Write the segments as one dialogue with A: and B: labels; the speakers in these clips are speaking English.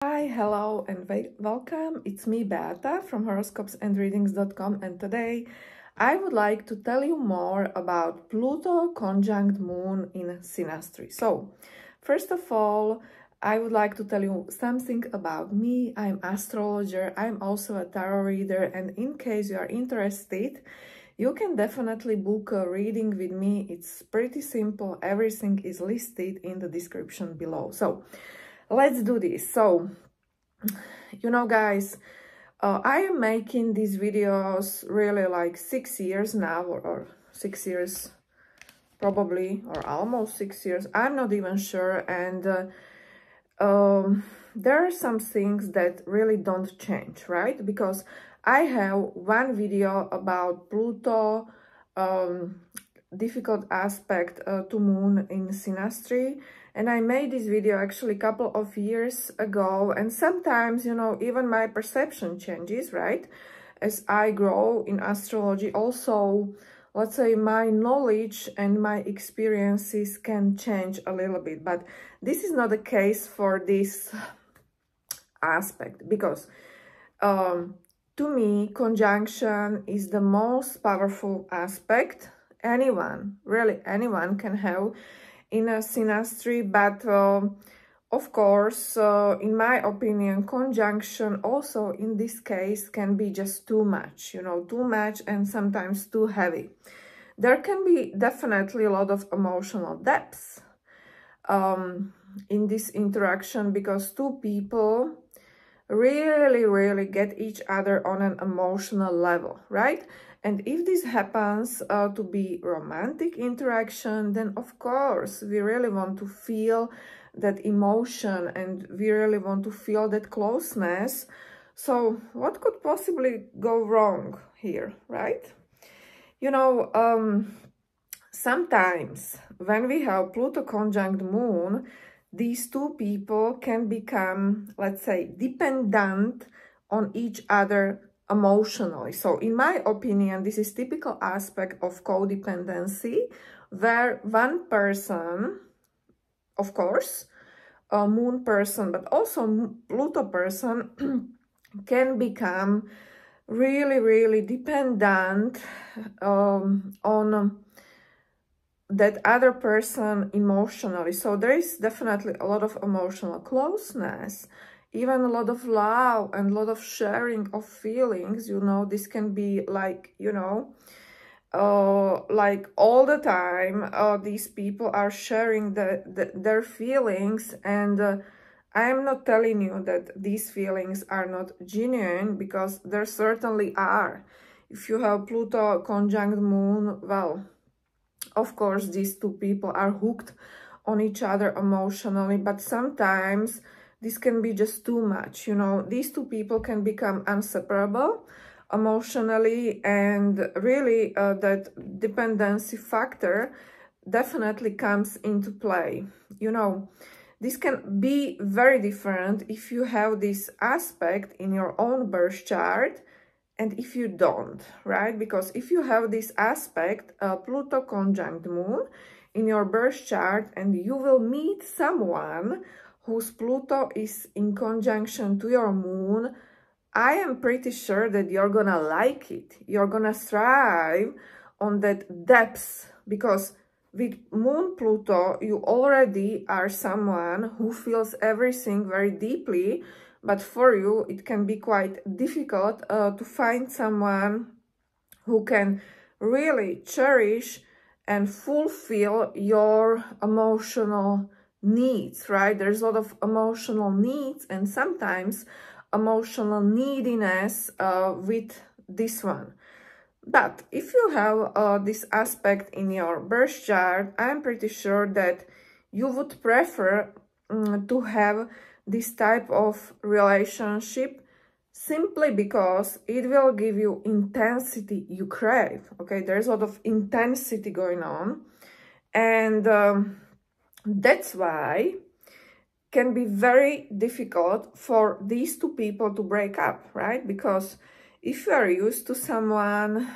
A: Hi, hello, and welcome. It's me, Beata, from Horoscopes and Readings.com, and today I would like to tell you more about Pluto conjunct Moon in Synastry. So, first of all, I would like to tell you something about me. I'm astrologer, I'm also a tarot reader, and in case you are interested, you can definitely book a reading with me. It's pretty simple. Everything is listed in the description below. So, let's do this. So, guys, I am making these videos really like 6 years now, or 6 years probably, or almost 6 years. I'm not even sure. And there are some things that really don't change, right? Because I have one video about Pluto, difficult aspect to Moon in Synastry, and I made this video actually a couple of years ago, and sometimes, even my perception changes, right? As I grow in astrology, also, let's say my knowledge and my experiences can change a little bit, but this is not the case for this aspect, because to me, conjunction is the most powerful aspect really anyone can have in a synastry, but of course, in my opinion, conjunction also in this case can be just too much, too much and sometimes too heavy. There can be definitely a lot of emotional depth in this interaction, because two people really get each other on an emotional level, right? And if this happens to be romantic interaction, then of course we really want to feel that emotion and we really want to feel that closeness. So what could possibly go wrong here, right? Sometimes when we have Pluto conjunct Moon, these two people can become, let's say, dependent on each other emotionally. So in my opinion, this is typical aspect of codependency, where one person, of course, a Moon person, but also Pluto person can become really dependent on that other person emotionally. So there is definitely a lot of emotional closeness, even a lot of love and a lot of sharing of feelings. This can be like, like all the time, these people are sharing their feelings, and I am not telling you that these feelings are not genuine, because there certainly are. If you have Pluto conjunct Moon, well, of course, these two people are hooked on each other emotionally, but sometimes this can be just too much. These two people can become inseparable emotionally, and really that dependency factor definitely comes into play. This can be very different if you have this aspect in your own birth chart and if you don't, right? Because if you have this aspect, Pluto conjunct Moon, in your birth chart, and you will meet someone whose Pluto is in conjunction to your Moon, I am pretty sure that you're gonna like it. You're gonna thrive on that depth, because with Moon Pluto, you already are someone who feels everything very deeply, but for you, it can be quite difficult to find someone who can really cherish and fulfill your emotional needs, right? There's a lot of emotional needs and sometimes emotional neediness with this one. But if you have this aspect in your birth chart, I'm pretty sure that you would prefer to have this type of relationship, simply because it will give you intensity you crave. Okay, there's a lot of intensity going on, and that's why can be very difficult for these two people to break up, right? Because if you are used to someone,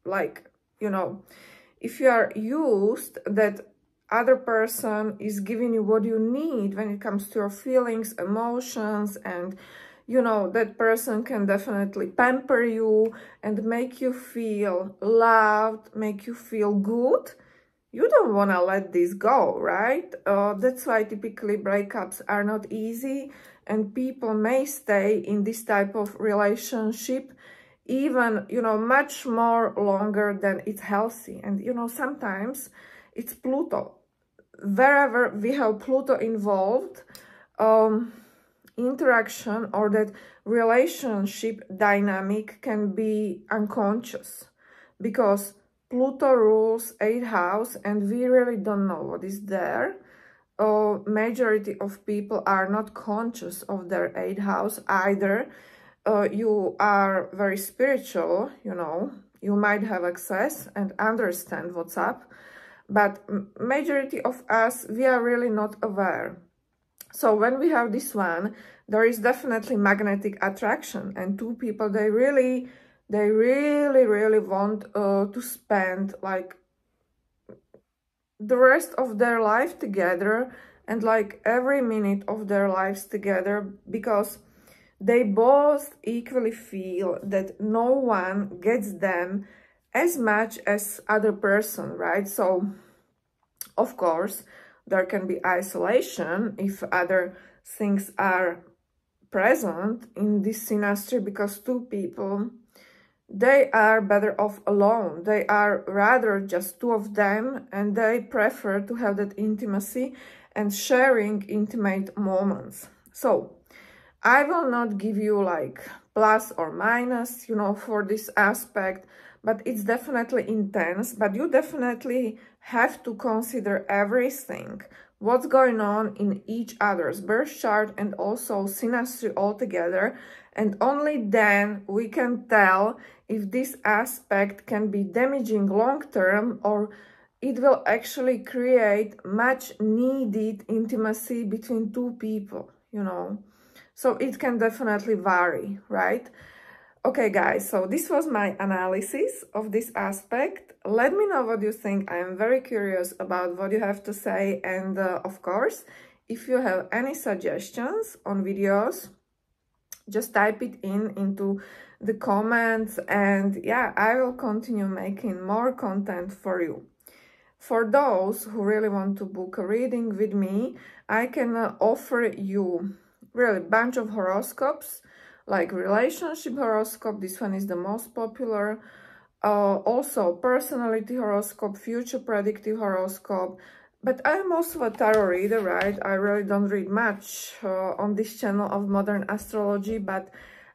A: like, if you are used that other person is giving you what you need when it comes to your feelings, emotions, and you know, that person can definitely pamper you and make you feel loved, make you feel good. You don't want to let this go, right? That's why typically breakups are not easy, and people may stay in this type of relationship even, you know, much more longer than it's healthy. And, you know, sometimes it's Pluto. Wherever we have Pluto involved, interaction or that relationship dynamic can be unconscious because Pluto rules 8th house and we really don't know what is there. Majority of people are not conscious of their 8th house either. You are very spiritual, you know, you might have access and understand what's up, but majority of us, we are really not aware. So when we have this one, there is definitely magnetic attraction, and two people, they really want to spend like the rest of their life together and like every minute of their lives together, because they both equally feel that no one gets them as much as other person, right? So of course there can be isolation if other things are present in this synastry, because two people, they are better off alone. They are rather just two of them, and they prefer to have that intimacy and sharing intimate moments. So I will not give you like plus or minus, you know, for this aspect, but it's definitely intense. But you definitely have to consider everything, what's going on in each other's birth chart and also synastry altogether, and only then we can tell if this aspect can be damaging long-term or it will actually create much needed intimacy between two people, you know. So it can definitely vary, right? Okay, guys, so this was my analysis of this aspect. Let me know what you think. I am very curious about what you have to say. And of course, if you have any suggestions on videos, just type it into the comments. And yeah, I will continue making more content for you. For those who really want to book a reading with me, I can offer you really a bunch of horoscopes, like relationship horoscope. This one is the most popular. Also personality horoscope, future predictive horoscope. But I'm also a tarot reader, right? I really don't read much on this channel of modern astrology, but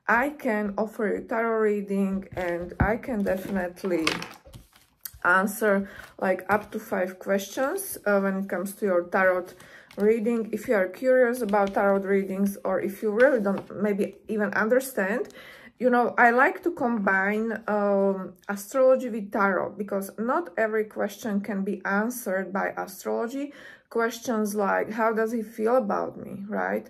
A: I can offer you tarot reading, and I can definitely answer like up to 5 questions when it comes to your tarot reading. If you are curious about tarot readings, or if you really don't maybe even understand, you know, I like to combine astrology with tarot, because not every question can be answered by astrology. Questions like, how does he feel about me, right?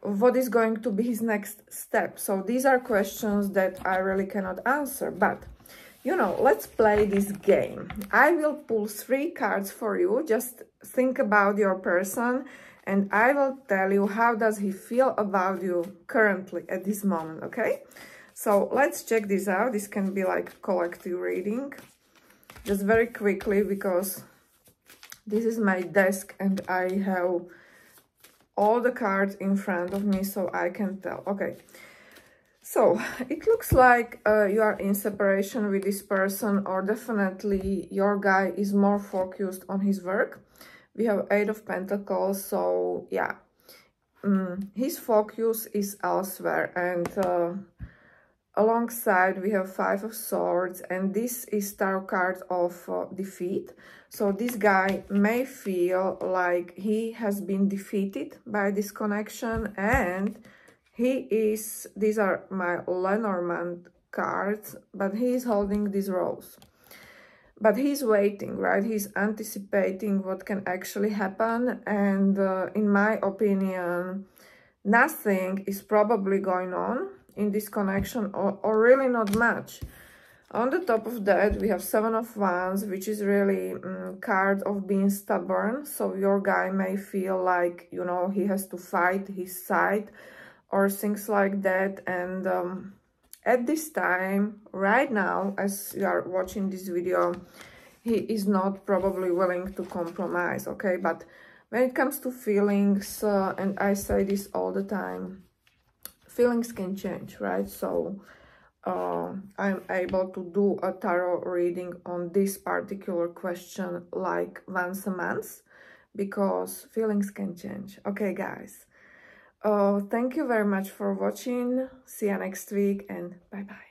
A: What is going to be his next step? So these are questions that I really cannot answer, but you know, let's play this game. I will pull 3 cards for you. Just think about your person, and I will tell you how does he feel about you currently at this moment, okay? So let's check this out. This can be like collective reading. Just very quickly, because this is my desk and I have all the cards in front of me so I can tell. Okay. So it looks like you are in separation with this person, or definitely your guy is more focused on his work. We have 8 of Pentacles, so yeah, his focus is elsewhere. And alongside we have 5 of Swords, and this is tarot card of defeat. So this guy may feel like he has been defeated by this connection, and he is, these are my Lenormand cards, but he is holding this rose. But he's waiting, right? He's anticipating what can actually happen. And in my opinion, nothing is probably going on in this connection, or really not much. On the top of that, we have Seven of Wands, which is really card of being stubborn. So your guy may feel like, you know, he has to fight his side or things like that. And at this time, right now, as you are watching this video, he is not probably willing to compromise, okay? But when it comes to feelings, and I say this all the time, feelings can change, right? So I'm able to do a tarot reading on this particular question like once a month, because feelings can change. Okay, guys. Thank you very much for watching. See you next week, and bye-bye.